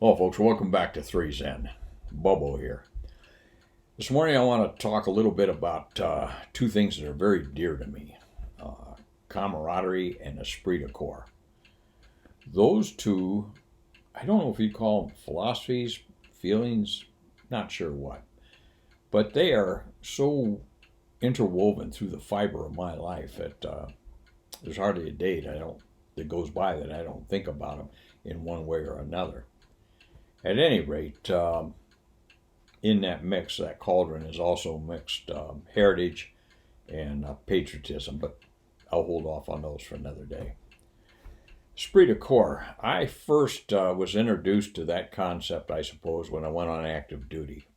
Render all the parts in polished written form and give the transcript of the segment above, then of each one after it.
Hello, folks. Welcome back to 3 Zen. Bobo here. This morning, I want to talk a little bit about two things that are very dear to me: camaraderie and espirit-de-corps. Those two, I don't know if you'd call them philosophies, feelings, not sure what, but they are so interwoven through the fiber of my life that there's hardly a day that goes by that I don't think about them in one way or another. At any rate, in that mix, that cauldron is also mixed heritage and patriotism, but I'll hold off on those for another day. Esprit-de-corps. I first was introduced to that concept, I suppose, when I went on active duty.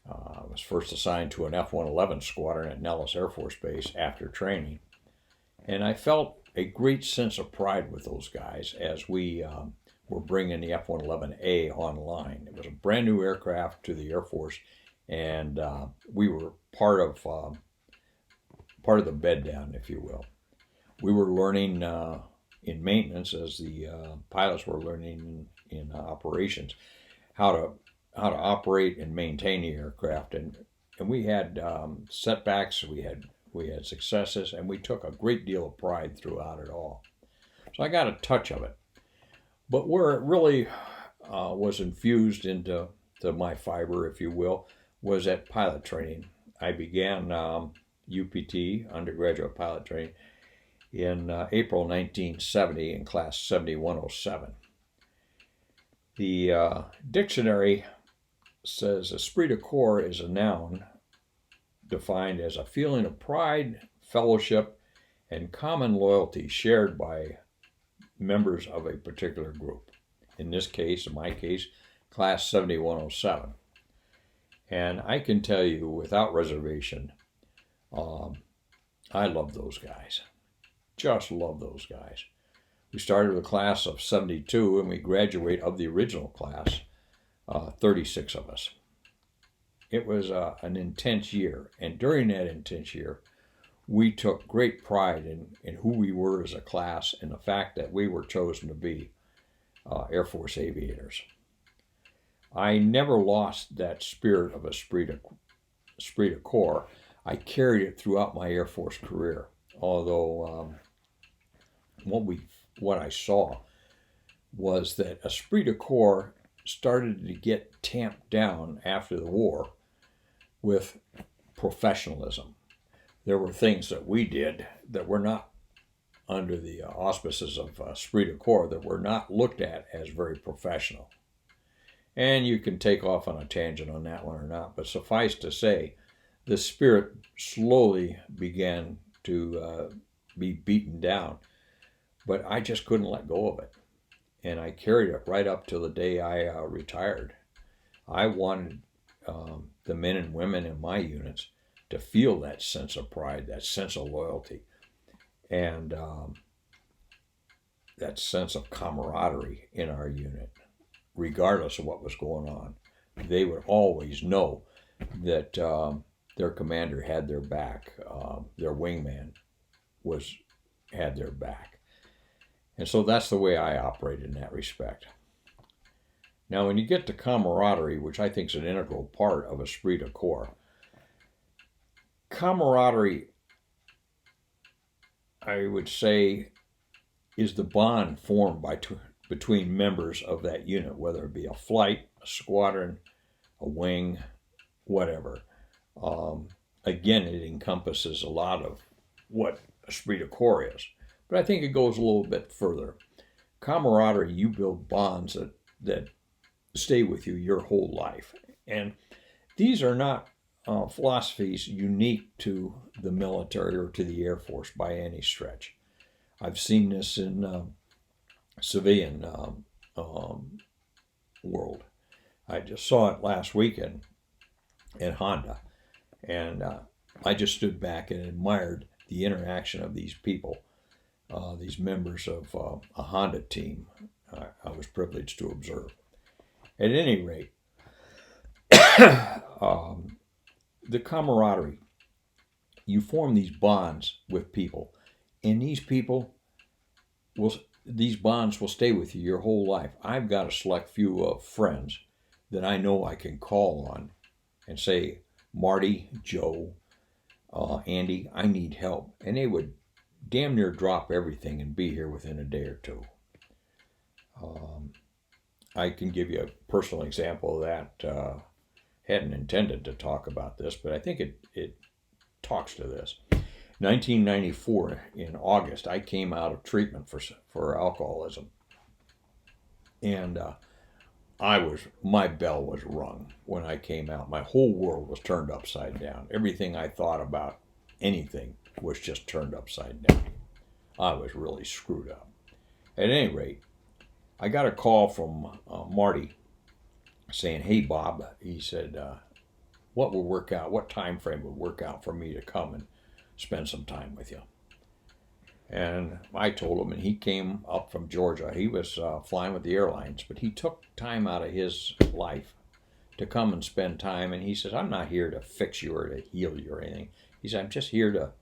I was first assigned to an F-111 squadron at Nellis Air Force Base after training, and I felt a great sense of pride with those guys as we were bringing the F-111A online. It was a brand new aircraft to the Air Force, and we were part of the bed down, if you will. We were learning in maintenance as the pilots were learning in operations how to operate and maintain the aircraft, and we had setbacks, we had successes, and we took a great deal of pride throughout it all. So I got a touch of it. But where it really was infused into my fiber, if you will, was at pilot training. I began UPT, undergraduate pilot training, in April 1970 in class 7107. The dictionary says esprit-de-corps is a noun defined as a feeling of pride, fellowship, and common loyalty shared by members of a particular group. In my case, class 7107. And I can tell you without reservation, I love those guys. Just love those guys. We started with a class of 72 and we graduate of the original class, 36 of us. It was an intense year, and during that intense year, we took great pride in who we were as a class and the fact that we were chosen to be Air Force aviators. I never lost that spirit of esprit-de-corps. I carried it throughout my Air Force career, although what I saw was that esprit-de-corps started to get tamped down after the war with professionalism. There were things that we did that were not under the auspices of esprit-de-corps that were not looked at as very professional. And you can take off on a tangent on that one or not, but suffice to say, the spirit slowly began to be beaten down, but I just couldn't let go of it. And I carried it right up till the day I retired. I wanted the men and women in my units to feel that sense of pride, that sense of loyalty, and that sense of camaraderie in our unit, regardless of what was going on. They would always know that their commander had their back, their wingman had their back. And so that's the way I operate in that respect. Now, when you get to camaraderie, which I think is an integral part of esprit-de-corps, camaraderie, I would say, is the bond formed between members of that unit, whether it be a flight, a squadron, a wing, whatever. Again, it encompasses a lot of what esprit-de-corps is, but I think it goes a little bit further. Camaraderie, you build bonds that stay with you your whole life, and these are not philosophies unique to the military or to the Air Force by any stretch. I've seen this in civilian world. I just saw it last weekend at Honda, and I just stood back and admired the interaction of these people, these members of a Honda team I was privileged to observe. At any rate, the camaraderie, you form these bonds with people, and these people will these bonds will stay with you your whole life. I've got a select few of friends that I know I can call on and say, Marty, Joe, Andy, I need help. And they would damn near drop everything and be here within a day or two. I can give you a personal example of that. Hadn't intended to talk about this, but I think it talks to this. 1994, in August, I came out of treatment for alcoholism. And my bell was rung when I came out. My whole world was turned upside down. Everything I thought about anything was just turned upside down. I was really screwed up. At any rate, I got a call from Marty saying, hey, Bob, he said, what time frame would work out for me to come and spend some time with you? And I told him, and he came up from Georgia. He was flying with the airlines, but he took time out of his life to come and spend time. And he says, I'm not here to fix you or to heal you or anything. He said, I'm just here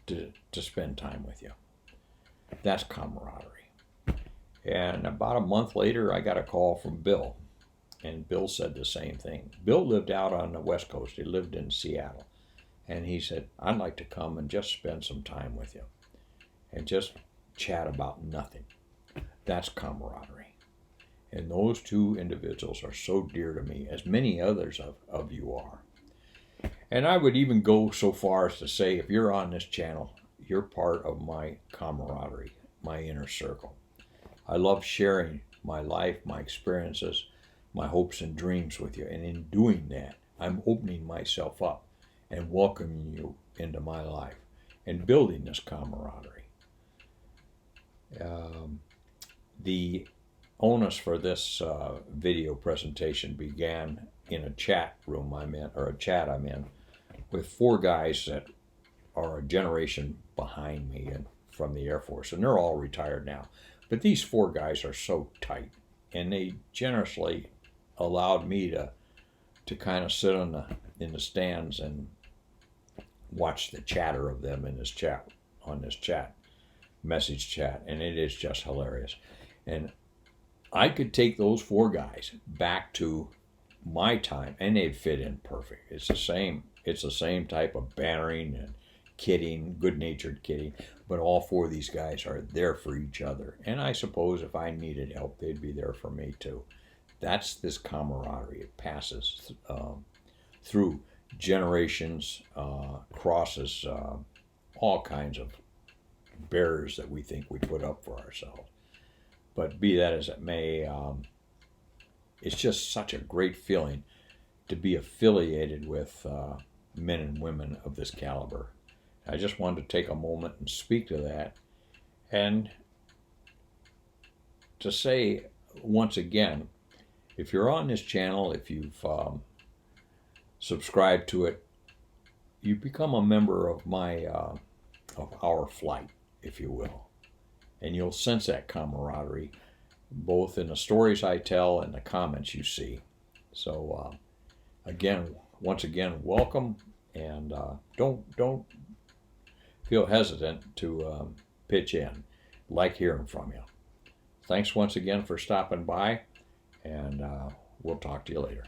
to spend time with you. That's camaraderie. And about a month later, I got a call from Bill. And Bill said the same thing. Bill lived out on the West Coast. He lived in Seattle. And he said, I'd like to come and just spend some time with you and just chat about nothing. That's camaraderie. And those two individuals are so dear to me, as many others of you are. And I would even go so far as to say, if you're on this channel, you're part of my camaraderie, my inner circle. I love sharing my life, my experiences, my hopes and dreams with you. And in doing that, I'm opening myself up and welcoming you into my life and building this camaraderie. The onus for this video presentation began in a chat room I'm in with four guys that are a generation behind me and from the Air Force, and they're all retired now. But these four guys are so tight, and they generously allowed me to kind of sit in the stands and watch the chatter of them in this chat, message chat, and it is just hilarious. And I could take those four guys back to my time, and they'd fit in perfect. It's the same type of bantering and kidding, good-natured kidding, but all four of these guys are there for each other. And I suppose if I needed help, they'd be there for me too. That's this camaraderie. It passes through generations, crosses all kinds of barriers that we think we put up for ourselves. But be that as it may, it's just such a great feeling to be affiliated with men and women of this caliber. I just wanted to take a moment and speak to that, and to say once again, if you're on this channel, if you've subscribed to it, you become a member of our flight, if you will. And you'll sense that camaraderie, both in the stories I tell and the comments you see. So, once again, welcome, and don't feel hesitant to pitch in. Like hearing from you. Thanks once again for stopping by, and we'll talk to you later.